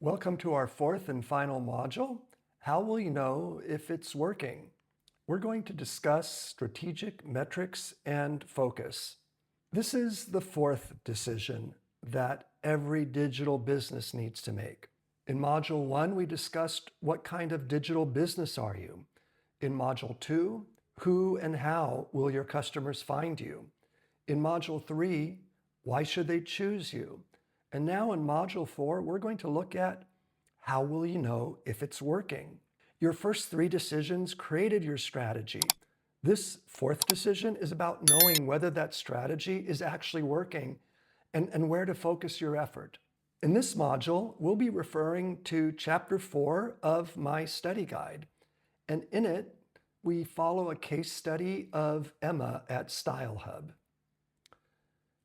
Welcome to our fourth and final module. How will you know if it's working? We're going to discuss strategic metrics and focus. This is the fourth decision that every digital business needs to make. In Module 1, we discussed what kind of digital business are you? In Module 2, who and how will your customers find you? In Module 3, why should they choose you? And now in Module 4, we're going to look at how will you know if it's working? Your first three decisions created your strategy. This fourth decision is about knowing whether that strategy is actually working and where to focus your effort. In this module, we'll be referring to Chapter 4 of my study guide. And in it, we follow a case study of Emma at StyleHub.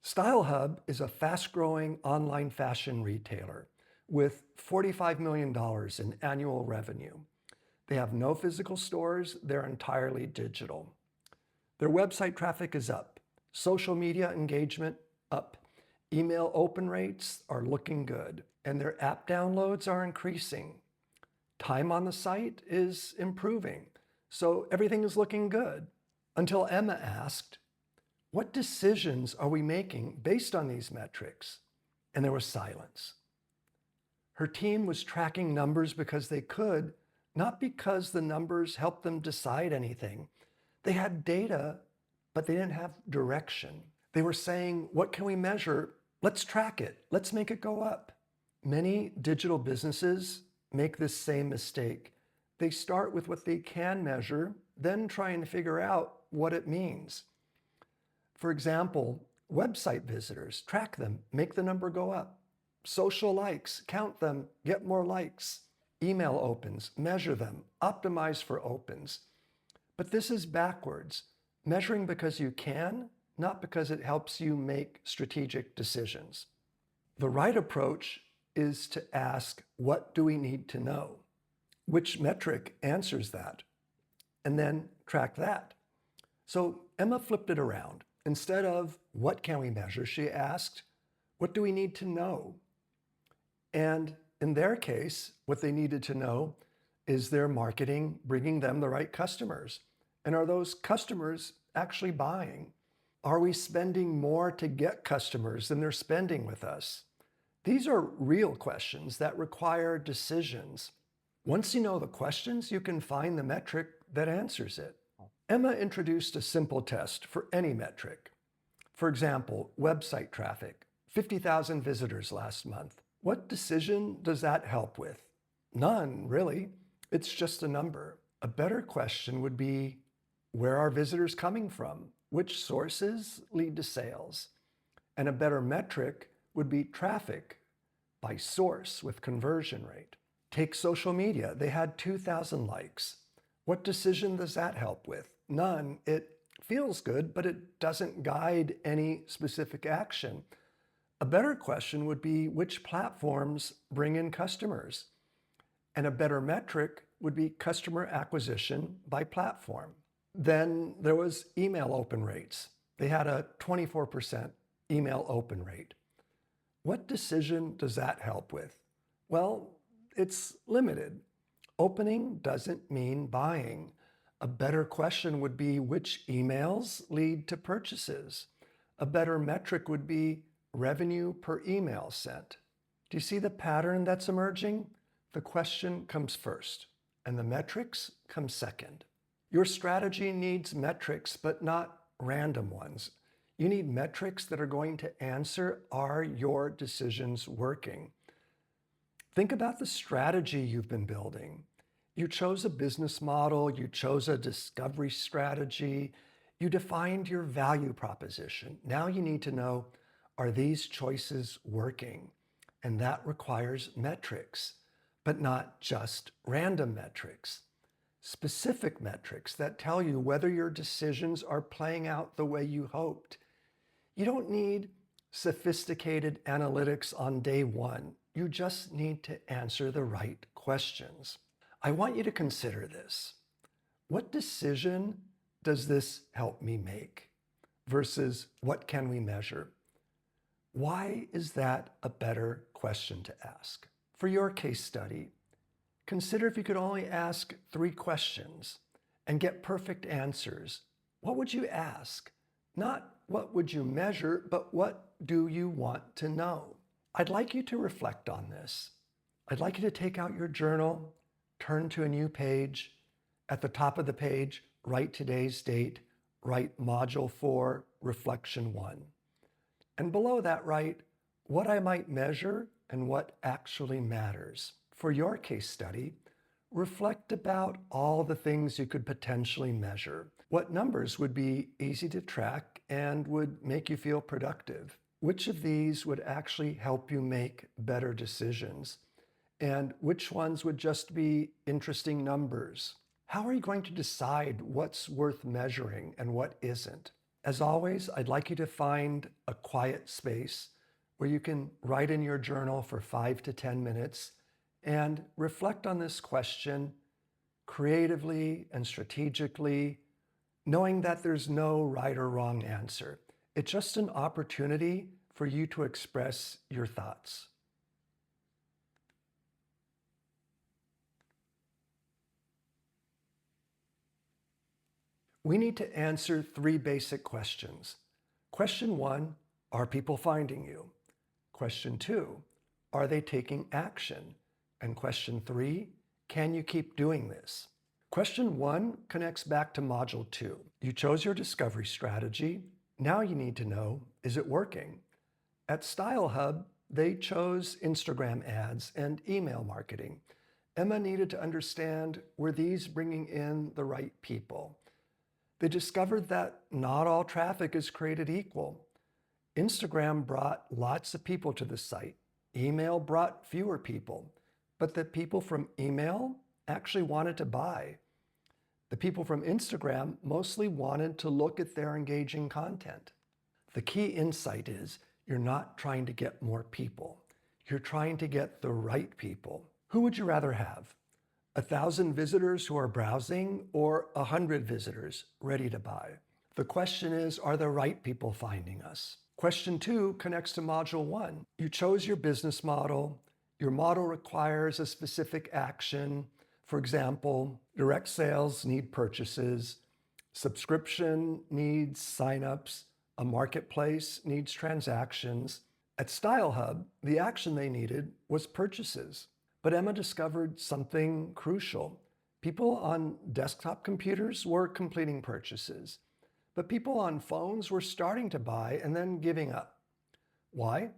StyleHub is a fast-growing online fashion retailer with $45 million in annual revenue. They have no physical stores, they're entirely digital. Their website traffic is up, social media engagement up, email open rates are looking good, and their app downloads are increasing. Time on the site is improving, so everything is looking good. Until Emma asked, what decisions are we making based on these metrics? And there was silence. Her team was tracking numbers because they could, not because the numbers helped them decide anything. They had data, but they didn't have direction. They were saying, what can we measure? Let's track it. Let's make it go up. Many digital businesses make this same mistake. They start with what they can measure, then try and figure out what it means. For example, website visitors, track them, make the number go up. Social likes, count them, get more likes. Email opens, measure them, optimize for opens. But this is backwards, measuring because you can, not because it helps you make strategic decisions. The right approach is to ask, what do we need to know? Which metric answers that? And then track that. So Emma flipped it around. Instead of what can we measure, she asked, what do we need to know? And in their case, what they needed to know is their marketing bringing them the right customers? And are those customers actually buying? Are we spending more to get customers than they're spending with us? These are real questions that require decisions. Once you know the questions, you can find the metric that answers it. Emma introduced a simple test for any metric. For example, website traffic, 50,000 visitors last month. What decision does that help with? None, really. It's just a number. A better question would be, where are visitors coming from? Which sources lead to sales? And a better metric would be traffic by source with conversion rate. Take social media. They had 2,000 likes. What decision does that help with? None. It feels good, but it doesn't guide any specific action. A better question would be, which platforms bring in customers? And a better metric would be customer acquisition by platform. Then there was email open rates. They had a 24% email open rate. What decision does that help with? Well, it's limited. Opening doesn't mean buying. A better question would be, which emails lead to purchases? A better metric would be revenue per email sent. Do you see the pattern that's emerging? The question comes first, and the metrics come second. Your strategy needs metrics, but not random ones. You need metrics that are going to answer, are your decisions working? Think about the strategy you've been building. You chose a business model, you chose a discovery strategy, you defined your value proposition. Now you need to know, are these choices working? And that requires metrics, but not just random metrics. Specific metrics that tell you whether your decisions are playing out the way you hoped. You don't need sophisticated analytics on day one. You just need to answer the right questions. I want you to consider this. What decision does this help me make versus what can we measure? Why is that a better question to ask? For your case study, consider if you could only ask 3 questions and get perfect answers. What would you ask? Not what would you measure, but what do you want to know? I'd like you to reflect on this. I'd like you to take out your journal, turn to a new page. At the top of the page, write today's date, write Module 4, Reflection 1. And below that, write what I might measure and what actually matters. For your case study, reflect about all the things you could potentially measure. What numbers would be easy to track and would make you feel productive? Which of these would actually help you make better decisions? And which ones would just be interesting numbers? How are you going to decide what's worth measuring and what isn't? As always, I'd like you to find a quiet space where you can write in your journal for 5 to 10 minutes and reflect on this question creatively and strategically, knowing that there's no right or wrong answer. It's just an opportunity for you to express your thoughts. We need to answer 3 basic questions. Question 1, are people finding you? Question 2, are they taking action? And question 3, can you keep doing this? Question 1 connects back to Module 2. You chose your discovery strategy. Now you need to know, is it working? At StyleHub, they chose Instagram ads and email marketing. Emma needed to understand, were these bringing in the right people? They discovered that not all traffic is created equal. Instagram brought lots of people to the site. Email brought fewer people, but the people from email actually wanted to buy. The people from Instagram mostly wanted to look at their engaging content. The key insight is you're not trying to get more people. You're trying to get the right people. Who would you rather have? 1,000 visitors who are browsing or 100 visitors ready to buy? The question is, are the right people finding us? Question 2 connects to Module 1. You chose your business model. Your model requires a specific action. For example, direct sales need purchases. Subscription needs signups. A marketplace needs transactions. At StyleHub, the action they needed was purchases. But Emma discovered something crucial. People on desktop computers were completing purchases, but people on phones were starting to buy and then giving up. Why?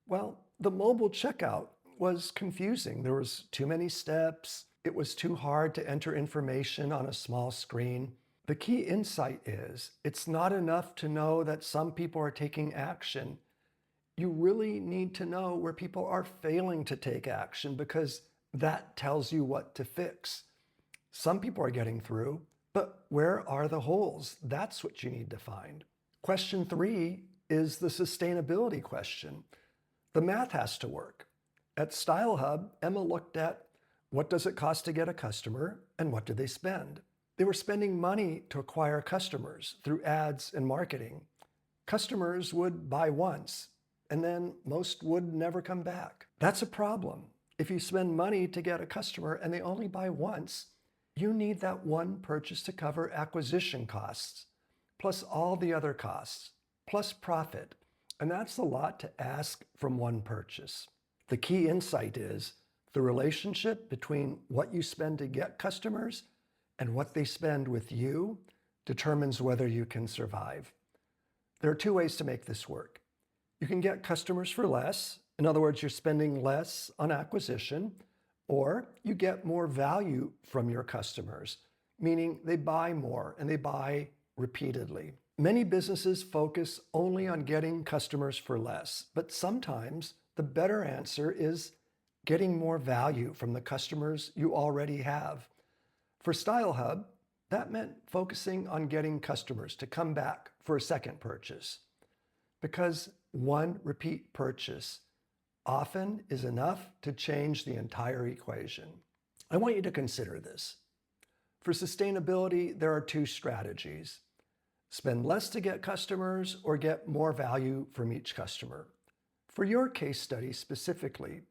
Well, the mobile checkout was confusing. There was too many steps. It was too hard to enter information on a small screen. The key insight is it's not enough to know that some people are taking action. You really need to know where people are failing to take action, because that tells you what to fix. Some people are getting through, but where are the holes? That's what you need to find. Question 3 is the sustainability question. The math has to work. At StyleHub, Emma looked at what does it cost to get a customer and what do they spend? They were spending money to acquire customers through ads and marketing. Customers would buy once, and then most would never come back. That's a problem. If you spend money to get a customer and they only buy once, you need that one purchase to cover acquisition costs, plus all the other costs, plus profit. And that's a lot to ask from one purchase. The key insight is the relationship between what you spend to get customers and what they spend with you determines whether you can survive. There are 2 ways to make this work. You can get customers for less. In other words, you're spending less on acquisition, or you get more value from your customers, meaning they buy more and they buy repeatedly. Many businesses focus only on getting customers for less, but sometimes the better answer is getting more value from the customers you already have. For StyleHub, that meant focusing on getting customers to come back for a second purchase, because one repeat purchase often is enough to change the entire equation. I want you to consider this. For sustainability, there are 2 strategies. Spend less to get customers or get more value from each customer. For your case study specifically,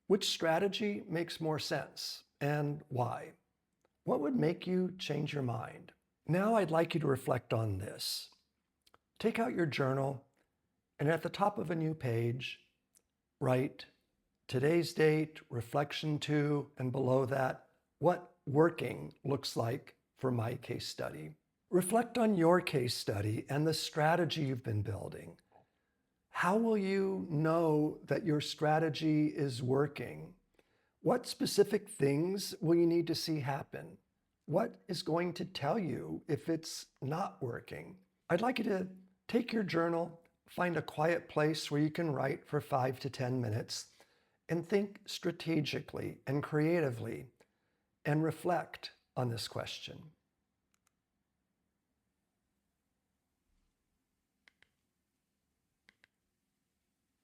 Which strategy makes more sense and why? What would make you change your mind? Now I'd like you to reflect on this. Take out your journal and at the top of a new page, write today's date, reflection to, and below that, what working looks like for my case study. Reflect on your case study and the strategy you've been building. How will you know that your strategy is working? What specific things will you need to see happen? What is going to tell you if it's not working? I'd like you to take your journal, find a quiet place where you can write for 5 to 10 minutes, and think strategically and creatively and reflect on this question.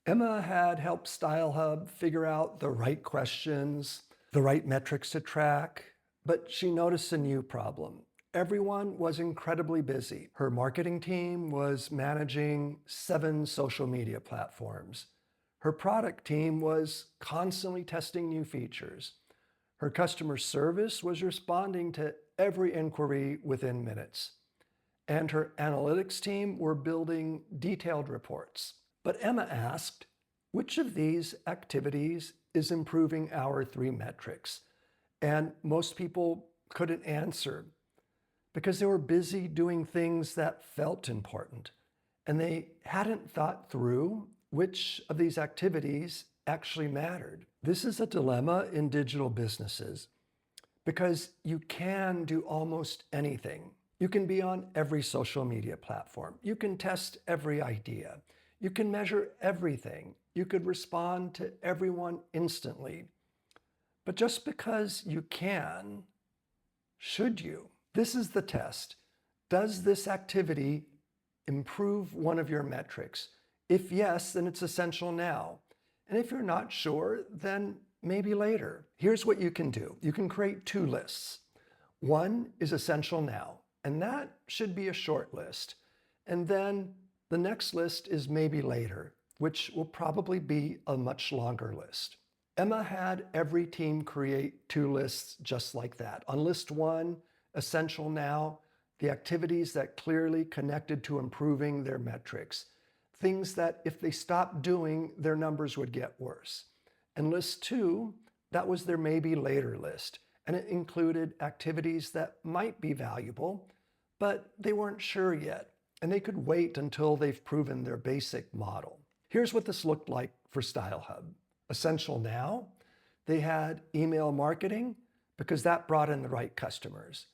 Emma had helped StyleHub figure out the right questions, the right metrics to track, but she noticed a new problem. Everyone was incredibly busy. Her marketing team was managing 7 social media platforms. Her product team was constantly testing new features. Her customer service was responding to every inquiry within minutes. And her analytics team were building detailed reports. But Emma asked, which of these activities is improving our 3 metrics? And most people couldn't answer because they were busy doing things that felt important. And they hadn't thought through which of these activities actually mattered. This is a dilemma in digital businesses because you can do almost anything. You can be on every social media platform. You can test every idea. You can measure everything. You could respond to everyone instantly. But just because you can, should you? This is the test. Does this activity improve one of your metrics? If yes, then it's essential now. And if you're not sure, then maybe later. Here's what you can do. You can create 2 lists. One is essential now, and that should be a short list. And then the next list is maybe later, which will probably be a much longer list. Emma had every team create 2 lists just like that. On list 1, essential now, the activities that clearly connected to improving their metrics, things that if they stopped doing, their numbers would get worse. And list 2, that was their maybe later list, and it included activities that might be valuable, but they weren't sure yet, and they could wait until they've proven their basic model. Here's what this looked like for StyleHub. Essential now, they had email marketing because that brought in the right customers.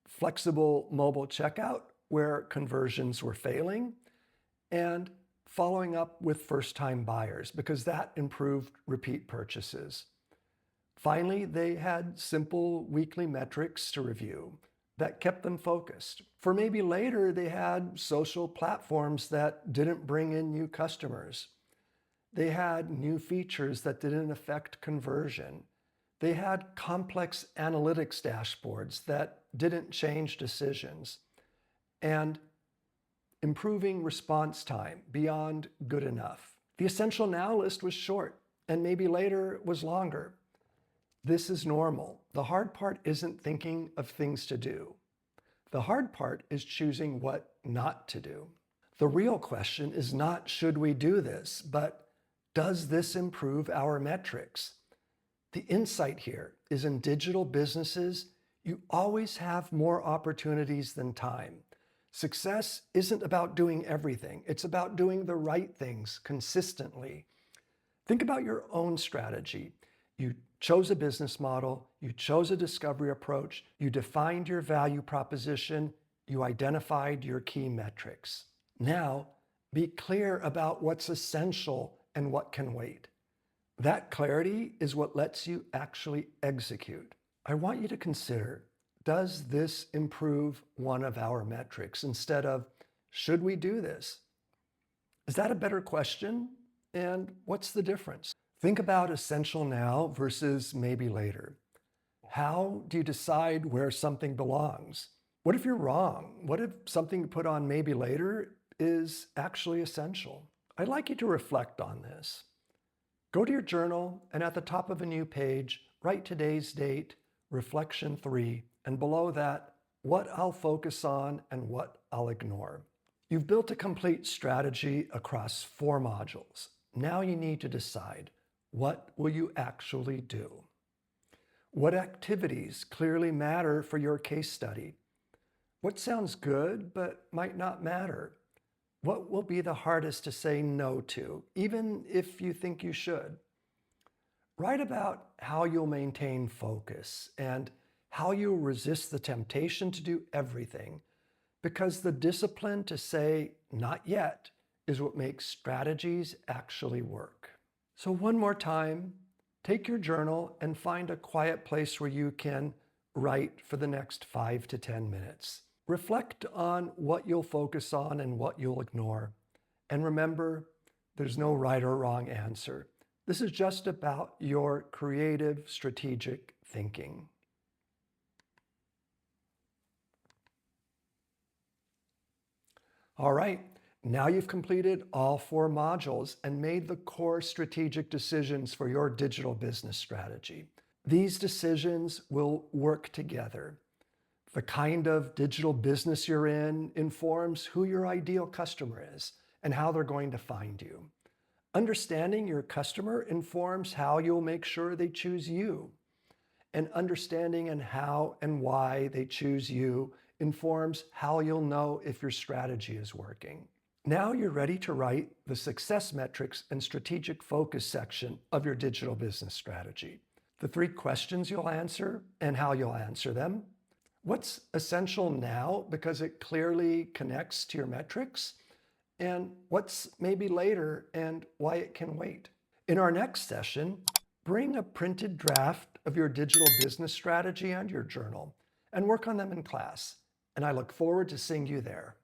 Flexible mobile checkout where conversions were failing, and following up with first-time buyers because that improved repeat purchases. Finally, they had simple weekly metrics to review that kept them focused. For maybe later, they had social platforms that didn't bring in new customers. They had new features that didn't affect conversion. They had complex analytics dashboards that didn't change decisions. And improving response time beyond good enough. The essential now list was short, and maybe later was longer. This is normal. The hard part isn't thinking of things to do. The hard part is choosing what not to do. The real question is not should we do this, but does this improve our metrics? The insight here is in digital businesses, you always have more opportunities than time. Success isn't about doing everything. It's about doing the right things consistently. Think about your own strategy. You chose a business model, you chose a discovery approach, you defined your value proposition, you identified your key metrics. Now, be clear about what's essential and what can wait. That clarity is what lets you actually execute. I want you to consider, does this improve one of our metrics instead of, should we do this? Is that a better question? And what's the difference? Think about essential now versus maybe later. How do you decide where something belongs? What if you're wrong? What if something put on maybe later is actually essential? I'd like you to reflect on this. Go to your journal and at the top of a new page, write today's date, reflection 3, and below that, what I'll focus on and what I'll ignore. You've built a complete strategy across 4 modules. Now you need to decide, what will you actually do? What activities clearly matter for your case study? What sounds good but might not matter? What will be the hardest to say no to, even if you think you should? Write about how you'll maintain focus and how you'll resist the temptation to do everything, because the discipline to say not yet is what makes strategies actually work. So one more time, take your journal and find a quiet place where you can write for the next 5 to 10 minutes. Reflect on what you'll focus on and what you'll ignore. And remember, there's no right or wrong answer. This is just about your creative, strategic thinking. All right, now you've completed all 4 modules and made the core strategic decisions for your digital business strategy. These decisions will work together. The kind of digital business you're in informs who your ideal customer is and how they're going to find you. Understanding your customer informs how you'll make sure they choose you. And understanding and how and why they choose you informs how you'll know if your strategy is working. Now you're ready to write the success metrics and strategic focus section of your digital business strategy. The 3 questions you'll answer and how you'll answer them. What's essential now because it clearly connects to your metrics? And what's maybe later and why it can wait? In our next session, bring a printed draft of your digital business strategy and your journal and work on them in class. And I look forward to seeing you there.